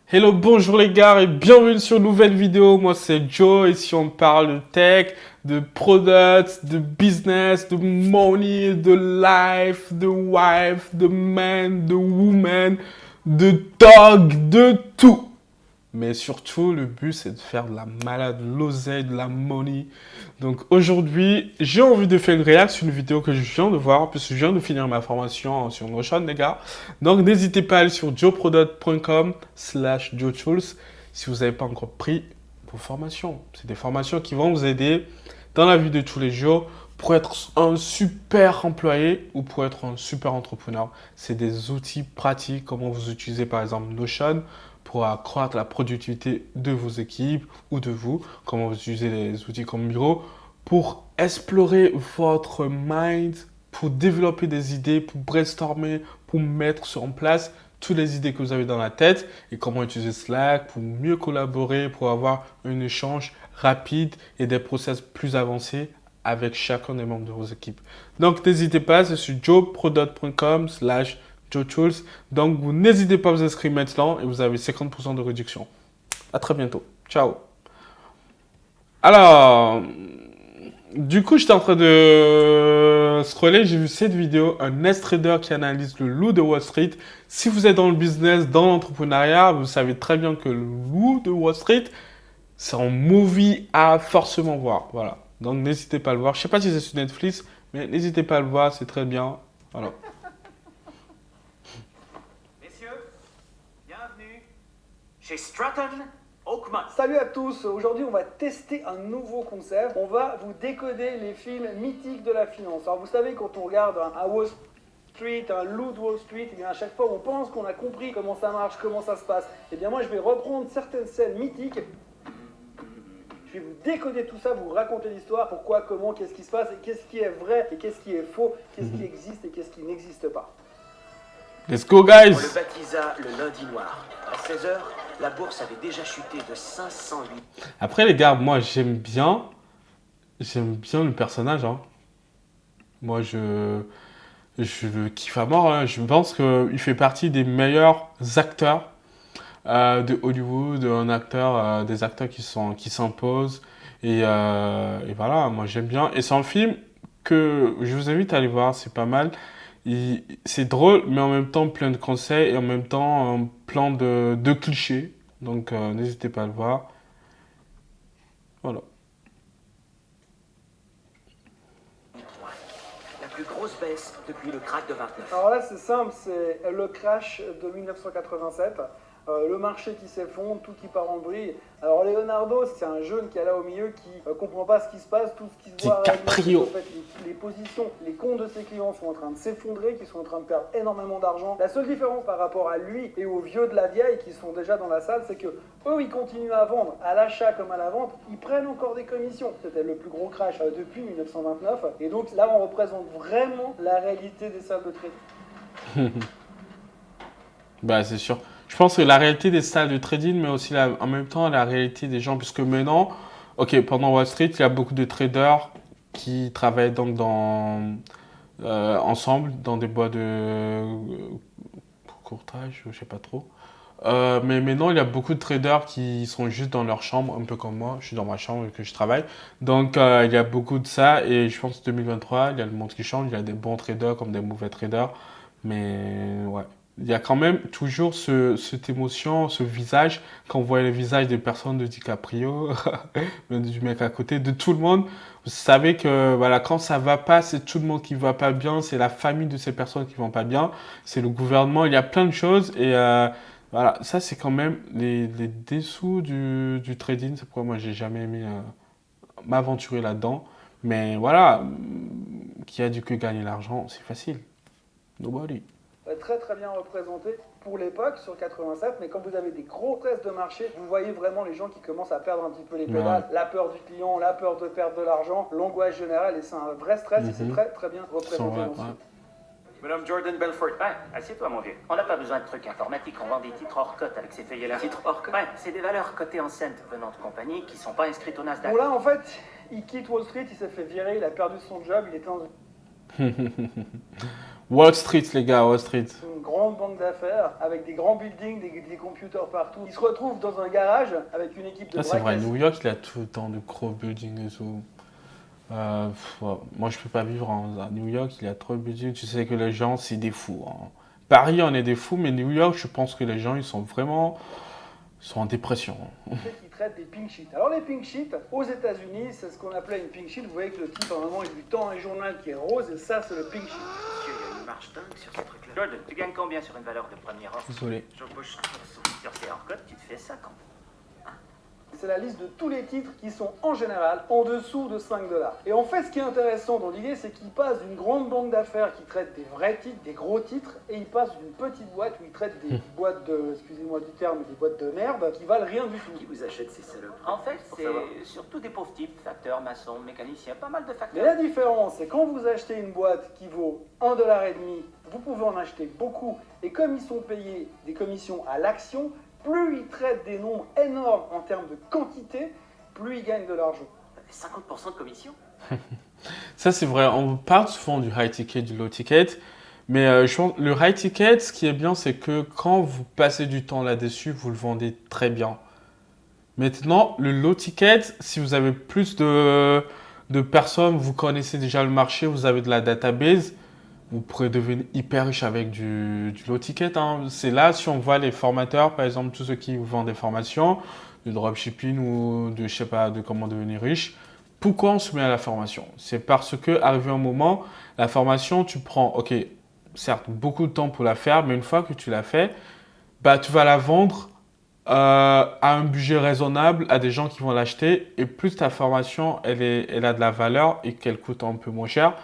Hello, bonjour les gars et bienvenue sur une nouvelle vidéo. Moi c'est Joe. Ici on parle de tech, de products, de business, de money, de life, de wife, de man, de woman, de dog, de tout. Mais surtout, le but, c'est de faire de la malade, de l'oseille, de la money. Donc aujourd'hui, j'ai envie de faire une réaction sur une vidéo que je viens de voir, puisque je viens de finir ma formation sur Notion, les gars. Donc n'hésitez pas à aller sur joeproduct.com/joetools si vous n'avez pas encore pris vos formations. C'est des formations qui vont vous aider dans la vie de tous les jours pour être un super employé ou pour être un super entrepreneur. C'est des outils pratiques, comment vous utilisez par exemple Notion pour accroître la productivité de vos équipes ou de vous, comment vous utilisez les outils comme Miro pour explorer votre mind, pour développer des idées, pour brainstormer, pour mettre en place toutes les idées que vous avez dans la tête et comment utiliser Slack pour mieux collaborer, pour avoir un échange rapide et des process plus avancés avec chacun des membres de vos équipes. Donc n'hésitez pas, c'est sur joeproduct.com/JoeTools. Donc, vous n'hésitez pas à vous inscrire maintenant et vous avez 50% de réduction. À très bientôt. Ciao. Alors, du coup, j'étais en train de scroller. J'ai vu cette vidéo, un ex-trader qui analyse le loup de Wall Street. Si vous êtes dans le business, dans l'entrepreneuriat, vous savez très bien que le loup de Wall Street, c'est un movie à forcément voir. Voilà. Donc, n'hésitez pas à le voir. Je ne sais pas si c'est sur Netflix, mais n'hésitez pas à le voir. C'est très bien. Voilà. Chez Stratton Oakmont. Salut à tous, aujourd'hui on va tester un nouveau concept, on va vous décoder les films mythiques de la finance. Alors vous savez quand on regarde un Wall Street, un loup de Wall Street, et bien à chaque fois on pense qu'on a compris comment ça marche, comment ça se passe. Et bien moi je vais reprendre certaines scènes mythiques, je vais vous décoder tout ça, vous raconter l'histoire, pourquoi, comment, qu'est-ce qui se passe, et qu'est-ce qui est vrai et qu'est-ce qui est faux, qu'est-ce qui existe et qu'est-ce qui n'existe pas. Let's go, On guys! le baptisa le lundi noir. À 16h, la bourse avait déjà chuté de 508. Après, les gars, moi, j'aime bien le personnage. Hein. Moi, je le kiffe à mort. Hein. Je pense qu'il fait partie des meilleurs acteurs de Hollywood, des acteurs qui s'imposent. Et voilà, moi, j'aime bien. Et c'est un film que je vous invite à aller voir. C'est pas mal. C'est drôle, mais en même temps plein de conseils et en même temps plein de clichés. Donc, n'hésitez pas à le voir. Voilà. La plus grosse baisse depuis le crack de 29. Alors là c'est simple, c'est le crash de 1987. Le marché qui s'effondre, tout qui part en vrille. Alors Leonardo, c'est un jeune qui est là au milieu, qui comprend pas ce qui se passe, tout ce qui se voit DiCaprio. en fait, les positions, les comptes de ses clients sont en train de s'effondrer, qui sont en train de perdre énormément d'argent. La seule différence par rapport à lui et aux vieux de la vieille qui sont déjà dans la salle, c'est que eux, ils continuent à vendre, à l'achat comme à la vente, ils prennent encore des commissions. C'était le plus gros crash depuis 1929. Et donc là, on représente vraiment la réalité des salles de trading. Bah, c'est sûr. Je pense que la réalité des salles de trading, mais aussi en même temps la réalité des gens, puisque maintenant, ok, pendant Wall Street, il y a beaucoup de traders qui travaillent donc ensemble dans des boîtes de courtage, je sais pas trop. Mais maintenant, il y a beaucoup de traders qui sont juste dans leur chambre, un peu comme moi. Je suis dans ma chambre et que je travaille. Donc, il y a beaucoup de ça. Et je pense que 2023, il y a le monde qui change. Il y a des bons traders comme des mauvais traders. Mais ouais. Il y a quand même toujours cette émotion, ce visage. Quand on voit le visage des personnes de DiCaprio, même du mec à côté, de tout le monde, vous savez que voilà, quand ça va pas, c'est tout le monde qui va pas bien. C'est la famille de ces personnes qui vont pas bien. C'est le gouvernement. Il y a plein de choses. Et voilà, ça c'est quand même les dessous du trading. C'est pourquoi moi j'ai jamais aimé m'aventurer là-dedans. Mais voilà, qui a dû que gagner l'argent, c'est facile. Nobody. Très très bien représenté pour l'époque sur 87, mais quand vous avez des gros tests de marché, vous voyez vraiment les gens qui commencent à perdre un petit peu les pédales, la peur du client, la peur de perdre de l'argent, l'angoisse générale, et c'est un vrai stress et c'est très très bien représenté dans ce film. Madame Jordan Belfort. Ouais, assieds-toi, mon vieux. On n'a pas besoin de trucs informatiques, on vend des titres hors cote avec ces feuillets-là. Titres hors cote? Ouais, c'est des valeurs cotées en cent venant de compagnies qui sont pas inscrites au Nasdaq. Bon là en fait, il quitte Wall Street, il s'est fait virer, il a perdu son job, il était dans Wall Street, les gars, Wall Street. C'est une grande banque d'affaires avec des grands buildings, des computers partout. Ils se retrouvent dans un garage avec une équipe de Là, c'est vrai, braqueurs. New York, il a tout le temps de gros buildings et tout. Ouais, moi, je peux pas vivre à New York, il y a trop de buildings. Tu sais que les gens, c'est des fous, hein. Paris, on est des fous, mais New York, je pense que les gens, ils sont vraiment. Ils sont en dépression. Qui traitent des pink sheets. Alors les pink sheets, aux États-Unis, c'est ce qu'on appelait une pink sheet. Vous voyez que le type, à un moment, il lui tend un journal qui est rose, et ça, c'est le pink sheet. Monsieur, il y a une marge dingue sur ce truc-là. Jordan, tu gagnes combien sur une valeur de première offre? Désolé. J'embauche 100%. Sur tes hors-codes, tu te fais 50. C'est la liste de tous les titres qui sont en général en dessous de 5 $. Et en fait, ce qui est intéressant dans l'idée, c'est qu'il passe d'une grande banque d'affaires qui traite des vrais titres, des gros titres, et il passe d'une petite boîte où il traite des boîtes de, excusez-moi du terme, des boîtes de merde qui valent rien du Qui tout. vous achète ces salopes? En fait, Pour c'est savoir. surtout des pauvres types, facteurs, maçons, mécaniciens, pas mal de Mais facteurs. la différence, c'est quand vous achetez une boîte qui vaut 1,5 $, vous pouvez en acheter beaucoup, et comme ils sont payés des commissions à l'action, plus ils traitent des nombres énormes en termes de quantité, plus ils gagnent de l'argent. 50% de commission? Ça, c'est vrai. On parle souvent du high ticket, du low ticket. Mais je pense le high ticket, ce qui est bien, c'est que quand vous passez du temps là-dessus, vous le vendez très bien. Maintenant, le low ticket, si vous avez plus de personnes, vous connaissez déjà le marché, vous avez de la database, vous pourrez devenir hyper riche avec du low ticket, hein. C'est là, si on voit les formateurs, par exemple, tous ceux qui vous vendent des formations, de dropshipping ou de, je sais pas, de comment devenir riche, pourquoi on se met à la formation? C'est parce que, arrivé un moment, la formation, tu prends, ok, certes, beaucoup de temps pour la faire, mais une fois que tu l'as fait, bah, tu vas la vendre à un budget raisonnable à des gens qui vont l'acheter. Et plus ta formation, elle a de la valeur et qu'elle coûte un peu moins cher,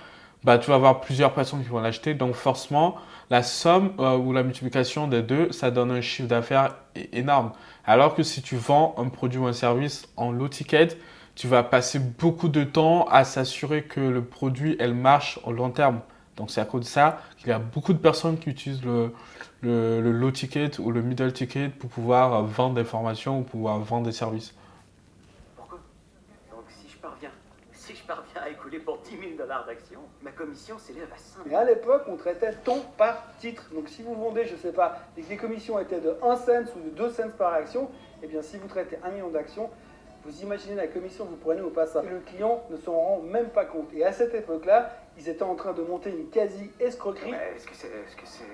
bah, tu vas avoir plusieurs personnes qui vont l'acheter. Donc forcément, la somme ou la multiplication des deux, ça donne un chiffre d'affaires énorme. Alors que si tu vends un produit ou un service en low ticket, tu vas passer beaucoup de temps à s'assurer que le produit, elle marche au long terme. Donc c'est à cause de ça qu'il y a beaucoup de personnes qui utilisent le low ticket ou le middle ticket pour pouvoir vendre des formations ou pouvoir vendre des services. Pourquoi? Donc si je parviens à écouler pour 10 000 $ d'actions, ma commission s'élève à 5 Mais à l'époque, on traitait ton par titre. Donc si vous vendez, je sais pas, et que les commissions étaient de 1 cent ou de 2 cents par action, eh bien si vous traitez 1 million d'actions, vous imaginez la commission que vous prenez au passage. Le client ne s'en rend même pas compte. Et à cette époque-là, ils étaient en train de monter une quasi-escroquerie. Mais est-ce que c'est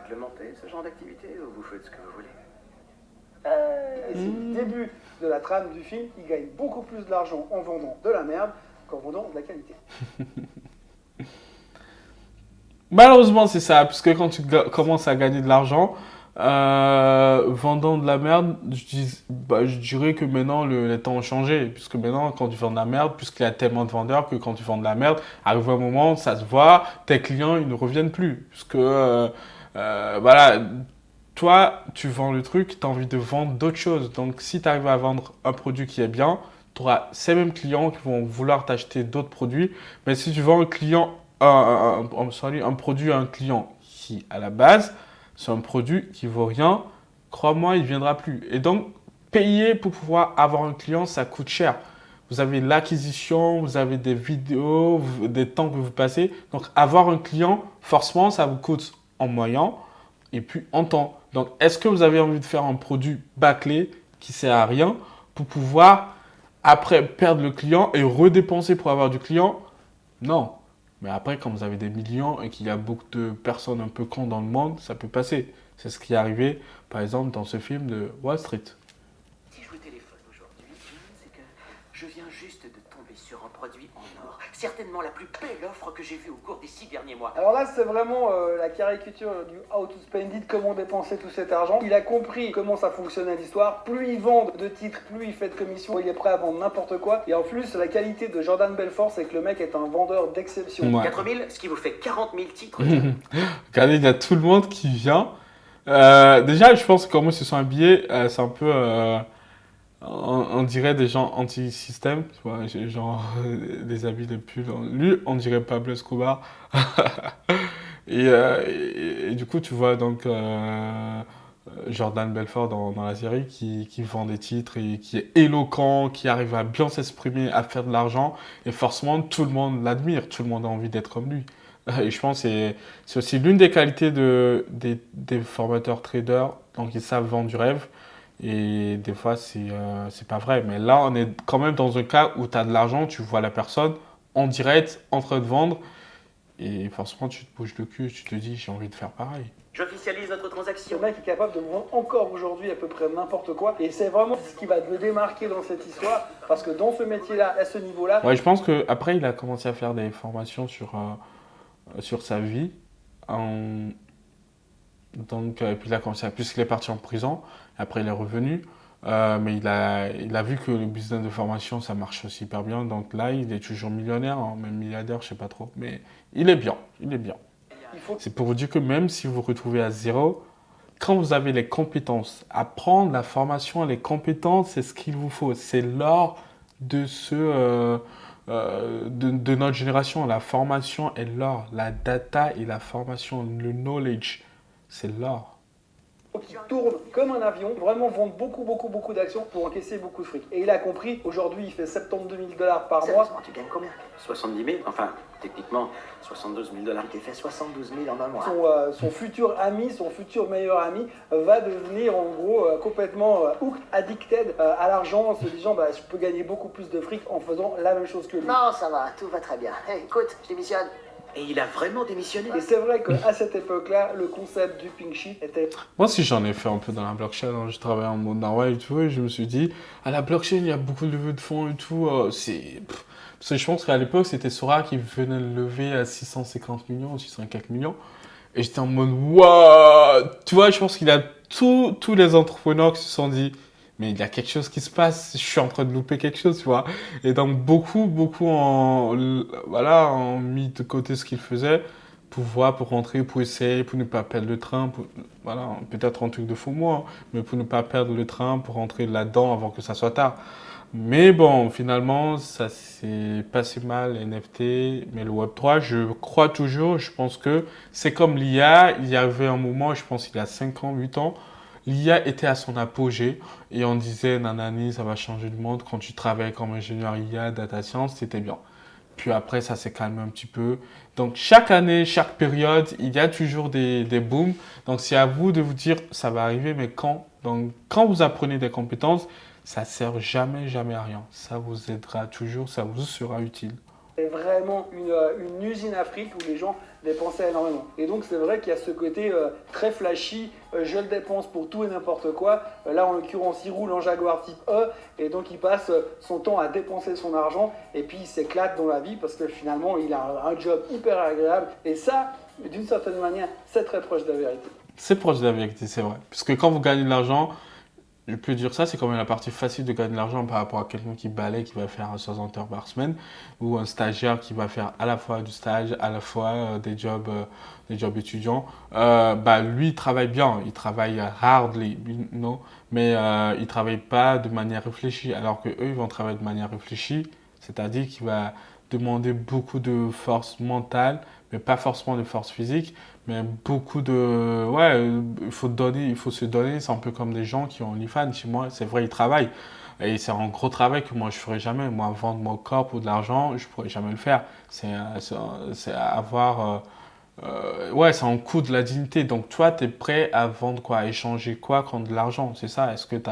réglementé ce genre d'activité ou vous faites ce que vous voulez? Et c'est le début de la trame du film. Ils gagnent beaucoup plus d'argent en vendant de la merde qu'en vendant de la qualité. Malheureusement, c'est ça, parce que quand tu commences à gagner de l'argent, vendant de la merde, je dirais que maintenant les temps ont changé. Puisque maintenant, quand tu vends de la merde, puisqu'il y a tellement de vendeurs que quand tu vends de la merde, arrive un moment, ça se voit, tes clients, ils ne reviennent plus. Puisque, voilà, toi, tu vends le truc, tu as envie de vendre d'autres choses. Donc, si tu arrives à vendre un produit qui est bien, tu auras ces mêmes clients qui vont vouloir t'acheter d'autres produits. Mais si tu vends un produit à un client qui, à la base, c'est un produit qui vaut rien, crois-moi, il ne viendra plus. Et donc, payer pour pouvoir avoir un client, ça coûte cher. Vous avez l'acquisition, vous avez des vidéos, des temps que vous passez. Donc, avoir un client, forcément, ça vous coûte en moyen et puis en temps. Donc, est-ce que vous avez envie de faire un produit bâclé qui ne sert à rien pour pouvoir, après, perdre le client et redépenser pour avoir du client? Non. Mais après, quand vous avez des millions et qu'il y a beaucoup de personnes un peu cons dans le monde, ça peut passer. C'est ce qui est arrivé, par exemple, dans ce film de Wall Street. Si je vous téléphone aujourd'hui, John, c'est que je viens juste de tomber sur un produit en or. Certainement la plus belle offre que j'ai vue au cours des 6 derniers mois. Alors là, c'est vraiment la caricature du How to Spend It, comment dépenser tout cet argent. Il a compris comment ça fonctionnait l'histoire. Plus ils vendent de titres, plus il fait de commissions. Il est prêt à vendre n'importe quoi. Et en plus, la qualité de Jordan Belfort, c'est que le mec est un vendeur d'exception. Ouais. 4 000, ce qui vous fait 40 000 titres. Regardez, il y a tout le monde qui vient. Déjà, je pense que comment ils se sont habillés, c'est un peu... on dirait des gens anti-système, tu vois, genre des habits de pull. Lui, on dirait Pablo Escobar. Et du coup, tu vois donc Jordan Belfort dans la série qui vend des titres et qui est éloquent, qui arrive à bien s'exprimer, à faire de l'argent. Et forcément, tout le monde l'admire, tout le monde a envie d'être comme lui. Et je pense que c'est aussi l'une des qualités des formateurs traders. Donc, ils savent vendre du rêve. Et des fois, c'est pas vrai. Mais là, on est quand même dans un cas où tu as de l'argent, tu vois la personne en direct, en train de vendre. Et forcément, tu te bouges le cul, tu te dis, j'ai envie de faire pareil. J'officialise notre Ce transaction. mec est capable de vendre encore aujourd'hui à peu près n'importe quoi. Et c'est vraiment ce qui va le démarquer dans cette histoire. Parce que dans ce métier-là, à ce niveau-là, Ouais, je pense qu'après, il a commencé à faire des formations sur sa vie. Donc, puis il a commencé puisqu'il est parti en prison, après il est revenu. Mais il a vu que le business de formation, ça marche aussi hyper bien. Donc là, il est toujours millionnaire, hein, même milliardaire, je sais pas trop. Mais il est bien, il est bien. il faut C'est pour vous dire que même si vous vous retrouvez à zéro, quand vous avez les compétences, apprendre la formation, les compétences, c'est ce qu'il vous faut. C'est l'or de de notre génération. La formation est l'or. La data et la formation, le knowledge, c'est l'or. qu'il tourne comme un avion, vraiment vendre beaucoup d'actions pour encaisser beaucoup de fric. Et il a compris, aujourd'hui il fait 72 000 $ par mois. Sérieusement, tu gagnes combien 70 000. Enfin, techniquement, 72 000 $. Tu fais 72 000 en un mois. Son futur ami, son futur meilleur ami, va devenir en gros complètement hooked, addicted à l'argent, en se disant bah, je peux gagner beaucoup plus de fric en faisant la même chose que lui. Non, ça va, tout va très bien. Hey, écoute, je démissionne. Et il a vraiment démissionné. Et c'est vrai qu'à cette époque-là, le concept du pink sheet était... Moi aussi, j'en ai fait un peu dans la blockchain. Hein. Je travaillais en mode Norway et tout. Et je me suis dit, à la blockchain, il y a beaucoup de levées de fonds et tout. Parce que je pense qu'à l'époque, c'était Sora qui venait de lever à 650 millions, 604 millions. Et j'étais en mode, waouh! Tu vois, je pense qu'il y a tous les entrepreneurs qui se sont dit, mais il y a quelque chose qui se passe, je suis en train de louper quelque chose, tu vois. Et donc, beaucoup ont mis de côté ce qu'ils faisaient pour rentrer, pour essayer, pour ne pas perdre le train. Voilà, peut-être un truc de faux moi, hein, mais pour ne pas perdre le train, pour rentrer là-dedans avant que ça soit tard. Mais bon, finalement, ça s'est pas si mal, les NFT, mais le Web3, je crois toujours, je pense que c'est comme l'IA, il y avait un moment, je pense il y a 5 ans, 8 ans, l'IA était à son apogée et on disait, nanani, ça va changer le monde. Quand tu travailles comme ingénieur IA, data science, c'était bien. Puis après, ça s'est calmé un petit peu. Donc, chaque année, chaque période, il y a toujours des booms. Donc, c'est à vous de vous dire, ça va arriver, mais quand? Donc, quand vous apprenez des compétences, ça ne sert jamais à rien. Ça vous aidera toujours, ça vous sera utile. C'est vraiment une usine à fric où les gens dépensaient énormément. Et donc c'est vrai qu'il y a ce côté très flashy, je le dépense pour tout et n'importe quoi. Là en l'occurrence il roule en Jaguar type E et donc il passe son temps à dépenser son argent et puis il s'éclate dans la vie parce que finalement il a un job hyper agréable. Et ça, d'une certaine manière, c'est très proche de la vérité. C'est proche de la vérité, c'est vrai. Parce que quand vous gagnez de l'argent, je peux dire ça, c'est quand même la partie facile de gagner de l'argent par rapport à quelqu'un qui balaie, qui va faire 60 heures par semaine, ou un stagiaire qui va faire à la fois du stage, à la fois des jobs étudiants. Lui, il travaille bien, il travaille hardly, mais il ne travaille pas de manière réfléchie, alors qu'eux, ils vont travailler de manière réfléchie, c'est-à-dire qu'il va demander beaucoup de force mentale, mais pas forcément de force physique. Mais beaucoup de... Ouais, il faut se donner. C'est un peu comme des gens qui ont OnlyFans. Chez moi, c'est vrai, ils travaillent. Et c'est un gros travail que moi, je ne ferais jamais. Moi, vendre mon corps pour de l'argent, je ne pourrais jamais le faire. C'est avoir... ouais, c'est un coût de la dignité. Donc, toi, tu es prêt à vendre quoi? À échanger quoi contre de l'argent? C'est ça. Est-ce que tu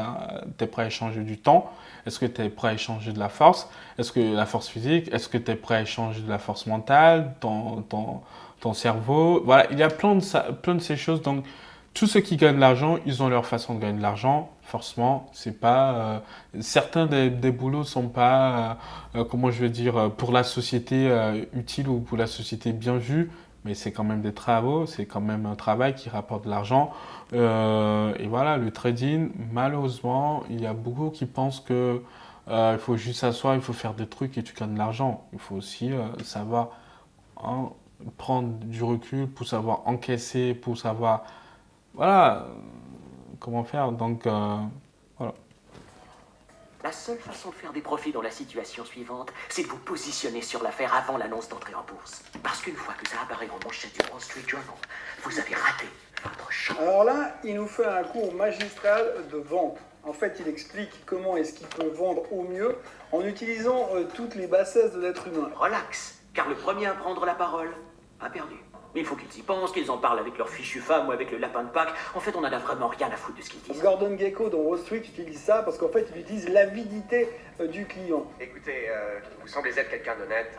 es prêt à échanger du temps? Est-ce que tu es prêt à échanger de la force? Est-ce que la force physique? Est-ce que tu es prêt à échanger de la force mentale? Ton cerveau? Voilà, il y a plein de ces choses. Donc, tous ceux qui gagnent de l'argent, ils ont leur façon de gagner de l'argent. Forcément, c'est pas... certains des boulots sont pas, comment je veux dire, pour la société utile ou pour la société bien vue. Mais c'est quand même des travaux, c'est quand même un travail qui rapporte de l'argent. Et voilà, le trading, malheureusement, il y a beaucoup qui pensent que il faut juste s'asseoir, il faut faire des trucs et tu gagnes de l'argent. Il faut aussi savoir prendre du recul pour savoir encaisser, pour savoir voilà comment faire. Donc voilà. La seule façon de faire des profits dans la situation suivante, c'est de vous positionner sur l'affaire avant l'annonce d'entrée en bourse. Parce qu'une fois que ça apparaît en manchette du Wall Street Journal, vous avez raté votre chance. Alors là, il nous fait un cours magistral de vente. En fait, il explique comment est-ce qu'il peut vendre au mieux en utilisant toutes les bassesses de l'être humain. Relax, car le premier à prendre la parole, a perdu. Il faut qu'ils y pensent, qu'ils en parlent avec leur fichue femme ou avec le lapin de Pâques. En fait, on en a vraiment rien à foutre de ce qu'ils disent. Gordon Gekko dans Wall Street utilise ça parce qu'en fait, il utilise l'avidité du client. Écoutez, vous semblez être quelqu'un d'honnête.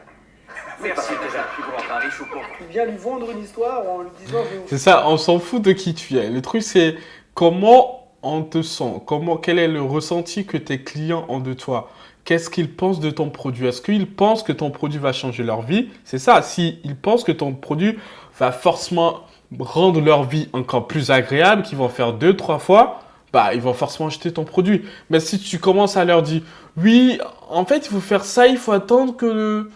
Merci déjà, tu vous rends riche ou pauvre. Il vient lui vendre une histoire en lui disant je vais vous C'est ça, on s'en fout de qui tu es. Le truc, c'est comment on te sent, quel est le ressenti que tes clients ont de toi. Qu'est-ce qu'ils pensent de ton produit? Est-ce qu'ils pensent que ton produit va changer leur vie? C'est ça, s'ils pensent que ton produit va forcément rendre leur vie encore plus agréable, qu'ils vont faire 2-3 fois, bah, ils vont forcément acheter ton produit. Mais si tu commences à leur dire, oui, en fait, il faut faire ça, il faut attendre que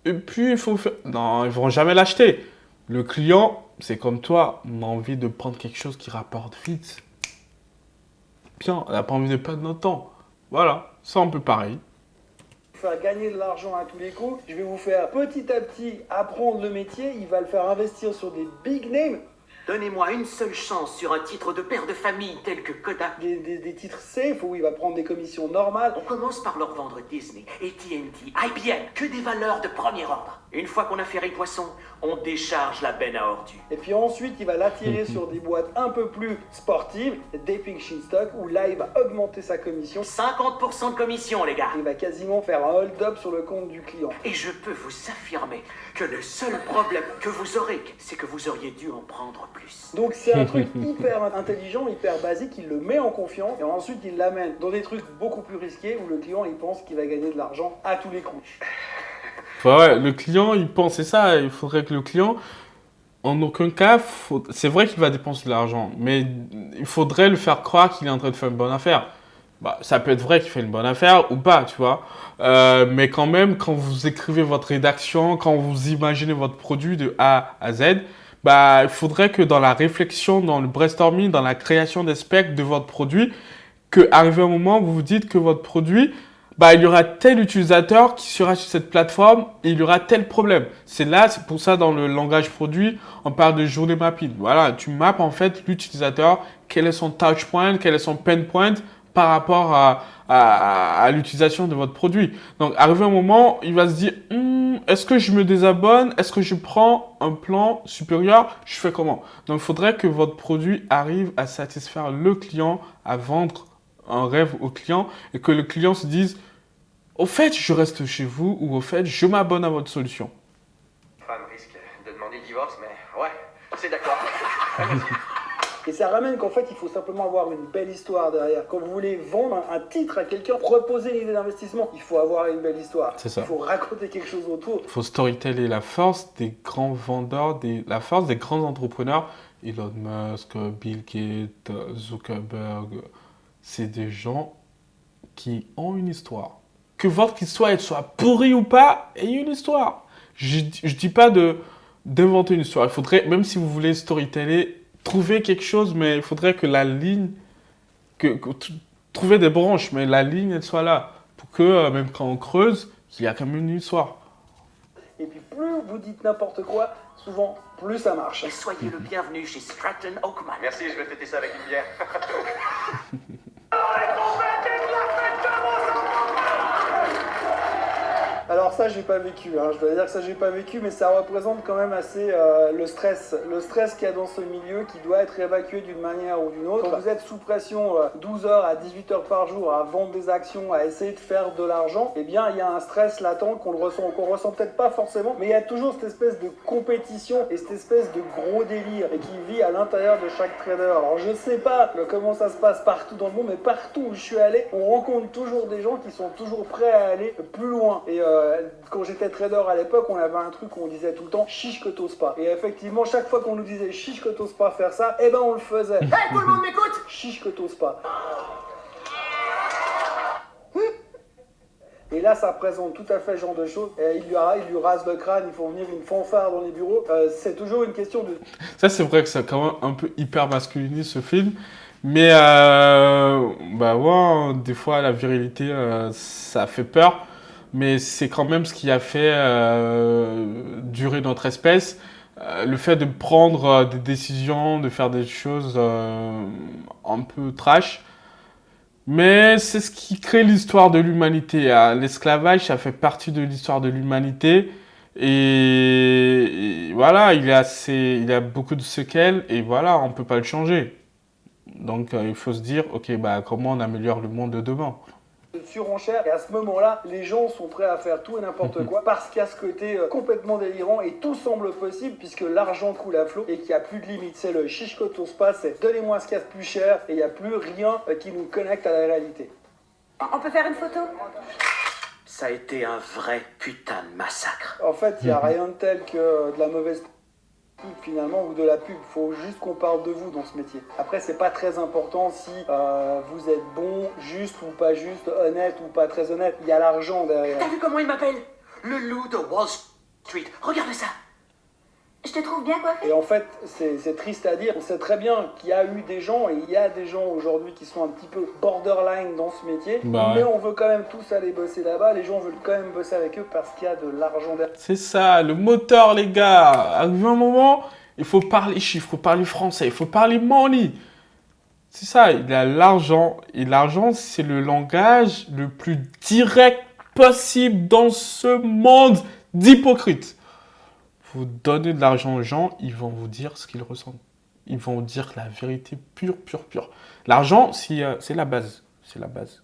et puis, il faut faire... Non, ils vont jamais l'acheter. Le client, c'est comme toi, on a envie de prendre quelque chose qui rapporte vite. Bien, on n'a pas envie de perdre notre temps. Voilà, c'est un peu pareil. faire gagner de l'argent à tous les coups. Je vais vous faire petit à petit apprendre le métier. Il va le faire investir sur des big names. Donnez-moi une seule chance sur un titre de père de famille tel que Kodak. Des titres safe où il va prendre des commissions normales. On commence par leur vendre Disney, AT&T, IBM, que des valeurs de premier ordre. Une fois qu'on a ferré le poisson, on décharge la benne à ordures. Et puis ensuite, il va l'attirer sur des boîtes un peu plus sportives, des pink shit stock, où là, il va augmenter sa commission. 50% de commission, les gars. Il va quasiment faire un hold-up sur le compte du client. Et je peux vous affirmer que le seul problème que vous aurez, c'est que vous auriez dû en prendre plus. Donc c'est un truc hyper intelligent, hyper basique, il le met en confiance et ensuite il l'amène dans des trucs beaucoup plus risqués où le client il pense qu'il va gagner de l'argent à tous les coups. Ouais, le client, il pense, c'est ça, il faudrait que le client, en aucun cas, c'est vrai qu'il va dépenser de l'argent, mais il faudrait le faire croire qu'il est en train de faire une bonne affaire. Bah, ça peut être vrai qu'il fait une bonne affaire ou pas, tu vois. Mais quand même, quand vous écrivez votre rédaction, quand vous imaginez votre produit de A à Z, bah, il faudrait que dans la réflexion, dans le brainstorming, dans la création des specs de votre produit, qu'arrivé un moment, vous vous dites que votre produit, bah, il y aura tel utilisateur qui sera sur cette plateforme et il y aura tel problème. C'est pour ça, dans le langage produit, on parle de journée mapping. Voilà, tu mappes en fait l'utilisateur, quel est son touch point, quel est son pain point par rapport à l'utilisation de votre produit. Donc, arrivé un moment, il va se dire, est-ce que je me désabonne? Est-ce que je prends un plan supérieur? Je fais comment? Donc, il faudrait que votre produit arrive à satisfaire le client, à vendre un rêve au client et que le client se dise, au fait, je reste chez vous ou au fait, je m'abonne à votre solution. Femme risque de demander le divorce, mais ouais, c'est d'accord. Et ça ramène qu'en fait, il faut simplement avoir une belle histoire derrière. Quand vous voulez vendre un titre à quelqu'un, proposer une idée d'investissement, il faut avoir une belle histoire. C'est ça. Il faut raconter quelque chose autour. Il faut storyteller la force des grands vendeurs, la force des grands entrepreneurs. Elon Musk, Bill Gates, Zuckerberg, c'est des gens qui ont une histoire. Que votre histoire elle soit pourrie ou pas, ayez une histoire. Je dis pas d'inventer une histoire. Il faudrait, même si vous voulez storyteller, trouver quelque chose, mais il faudrait que la ligne, trouver des branches, mais la ligne, elle soit là. Pour que, même quand on creuse, il y a quand même une histoire. Et puis plus vous dites n'importe quoi, souvent, plus ça marche. Et soyez le bienvenu chez Stratton Oakman. Merci, je vais fêter ça avec une bière. Alors ça, j'ai pas vécu, hein. Je dois dire que ça, j'ai pas vécu, mais ça représente quand même assez le stress qu'il y a dans ce milieu qui doit être évacué d'une manière ou d'une autre. Quand vous êtes sous pression 12 heures à 18 heures par jour à vendre des actions, à essayer de faire de l'argent, eh bien, il y a un stress latent qu'on ressent peut-être pas forcément, mais il y a toujours cette espèce de compétition et cette espèce de gros délire et qui vit à l'intérieur de chaque trader. Alors, je sais pas comment ça se passe partout dans le monde, mais partout où je suis allé, on rencontre toujours des gens qui sont toujours prêts à aller plus loin. Et quand j'étais trader à l'époque, on avait un truc où on disait tout le temps chiche que t'oses pas. Et effectivement, chaque fois qu'on nous disait chiche que t'oses pas faire ça, eh ben on le faisait. Hey, tout le monde m'écoute? Chiche que t'oses pas. Et là, ça représente tout à fait ce genre de choses. Et il lui rase le crâne, il faut venir une fanfare dans les bureaux. C'est toujours une question de... Ça, c'est vrai que c'est quand même un peu hyper masculiniste, ce film. Mais, bah ouais, des fois, la virilité, ça fait peur. Mais c'est quand même ce qui a fait durer notre espèce. Le fait de prendre des décisions, de faire des choses un peu trash. Mais c'est ce qui crée l'histoire de l'humanité. L'esclavage, ça fait partie de l'histoire de l'humanité. Et voilà, il a beaucoup de séquelles et voilà, on peut pas le changer. Donc il faut se dire, ok, bah comment on améliore le monde de demain? Surenchère et à ce moment-là, les gens sont prêts à faire tout et n'importe quoi parce qu'il y a ce côté complètement délirant et tout semble possible puisque l'argent coule à flot et qu'il n'y a plus de limite. C'est le chiche au spa, c'est donnez-moi ce qu'il y a de plus cher et il n'y a plus rien qui nous connecte à la réalité. On peut faire une photo? Ça a été un vrai putain de massacre. En fait, il n'y a rien de tel que de la mauvaise pub finalement ou de la pub. Il faut juste qu'on parle de vous dans ce métier. Après, c'est pas très important si vous êtes bon, juste ou pas juste, honnête ou pas très honnête. Il y a l'argent derrière. T'as vu comment il m'appelle? Le loup de Wall Street. Regarde ça. Je te trouve bien coiffée. Et en fait, c'est triste à dire. On sait très bien qu'il y a eu des gens, et il y a des gens aujourd'hui qui sont un petit peu borderline dans ce métier, Bah ouais. mais on veut quand même tous aller bosser là-bas. Les gens veulent quand même bosser avec eux parce qu'il y a de l'argent derrière. C'est ça, le moteur, les gars. Arrivé un moment, il faut parler chiffres, il faut parler français, il faut parler money. C'est ça, il y a l'argent. Et l'argent, c'est le langage le plus direct possible dans ce monde d'hypocrites. Vous donnez de l'argent aux gens, ils vont vous dire ce qu'ils ressentent. Ils vont vous dire la vérité pure, pure, pure. L'argent, c'est la base. C'est la base.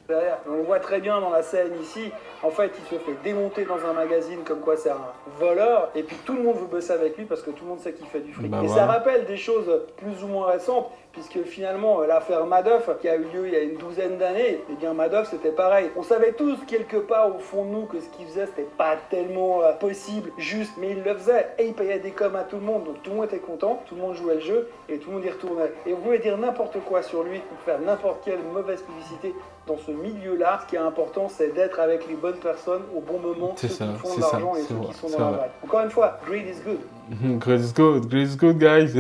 Derrière. On le voit très bien dans la scène ici. En fait, il se fait démonter dans un magazine comme quoi c'est un voleur. Et puis tout le monde veut bosser avec lui parce que tout le monde sait qu'il fait du fric. Bah et voilà. ça rappelle des choses plus ou moins récentes. Puisque finalement, l'affaire Madoff, qui a eu lieu il y a une douzaine d'années, eh bien Madoff, c'était pareil. On savait tous, quelque part au fond de nous, que ce qu'il faisait, c'était pas tellement possible, juste, mais il le faisait. Et il payait des coms à tout le monde, donc tout le monde était content, tout le monde jouait le jeu, et tout le monde y retournait. Et vous pouvez dire n'importe quoi sur lui, ou faire n'importe quelle mauvaise publicité dans ce milieu-là. Ce qui est important, c'est d'être avec les bonnes personnes au bon moment, C'est ceux ça, qui font c'est de l'argent ça, et c'est ceux vrai, qui sont c'est dans la vrai. vague. Encore une fois, greed is good. Great is good, guys.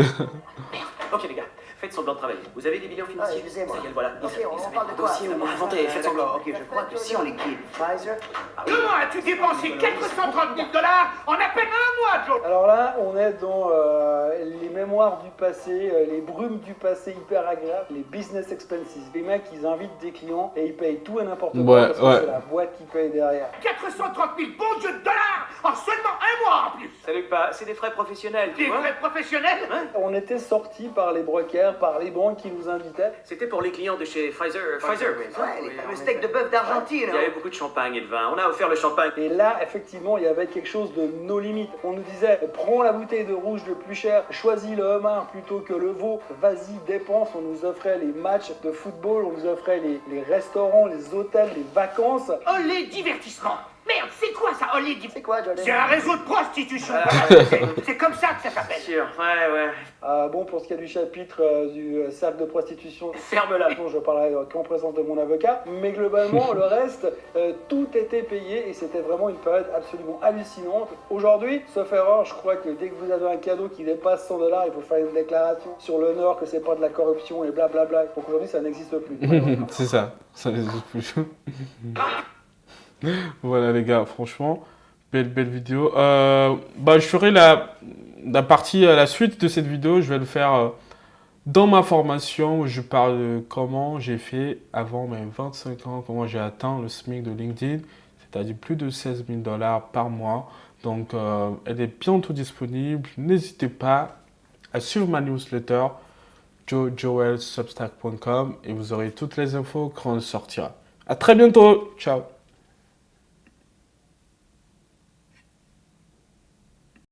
Ok les gars, faites semblant de travailler. Vous avez des bilans financiers? excusez-moi. Ça y est, voilà. Ok, on parle de quoi? Dossier au moins. Inventez, faites semblant. Ok, je crois que si on liquide Pfizer, Comment as-tu dépensé 430 000 $ en à peine un mois, Joe? Alors là, on est dans les mémoires du passé, les brumes du passé hyper agréables, les business expenses. Les mecs, ils invitent des clients et ils payent tout et n'importe quoi Ouais, parce que ouais. c'est la boîte qui paye derrière. 430 000 bons Dieu de dollars en seulement un mois en plus. Salut pas, c'est des frais professionnels, tu Des vois. vrais professionnels? On était sortis par les brokers, par les banques qui nous invitaient. C'était pour les clients de chez Pfizer. Pfizer, oui. ouais, les fameux steaks de bœuf d'Argentine. Il y avait beaucoup de champagne et de vin. On a offert le champagne. Et là, effectivement, il y avait quelque chose de nos limites. On nous disait, prends la bouteille de rouge le plus cher, choisis le homard plutôt que le veau, vas-y, dépense. On nous offrait les matchs de football, on nous offrait les restaurants, les hôtels, les vacances. Olé divertissement. Merde, c'est quoi ça, Olé C'est quoi, Jordan? C'est un réseau de prostitution. Voilà, c'est comme ça que ça s'appelle. Sûr, ouais. Bon, pour ce qui est du chapitre du cercle de prostitution, Ferme-la. bon, je parlerai qu'en présence de mon avocat, mais globalement, le reste, tout était payé et c'était vraiment une période absolument hallucinante. Aujourd'hui, sauf erreur, je crois que dès que vous avez un cadeau qui dépasse 100 $, il faut faire une déclaration sur l'honneur que c'est pas de la corruption et blablabla. Donc aujourd'hui, ça n'existe plus. C'est ça, ça n'existe plus. Voilà les gars, franchement, belle vidéo. Je ferai la partie, la suite de cette vidéo, je vais le faire dans ma formation où je parle de comment j'ai fait avant mes 25 ans, comment j'ai atteint le SMIC de LinkedIn, c'est-à-dire plus de 16 000 $ par mois. Donc elle est bientôt disponible, n'hésitez pas à suivre ma newsletter joelsubstack.com et vous aurez toutes les infos quand elle sortira. À très bientôt, ciao.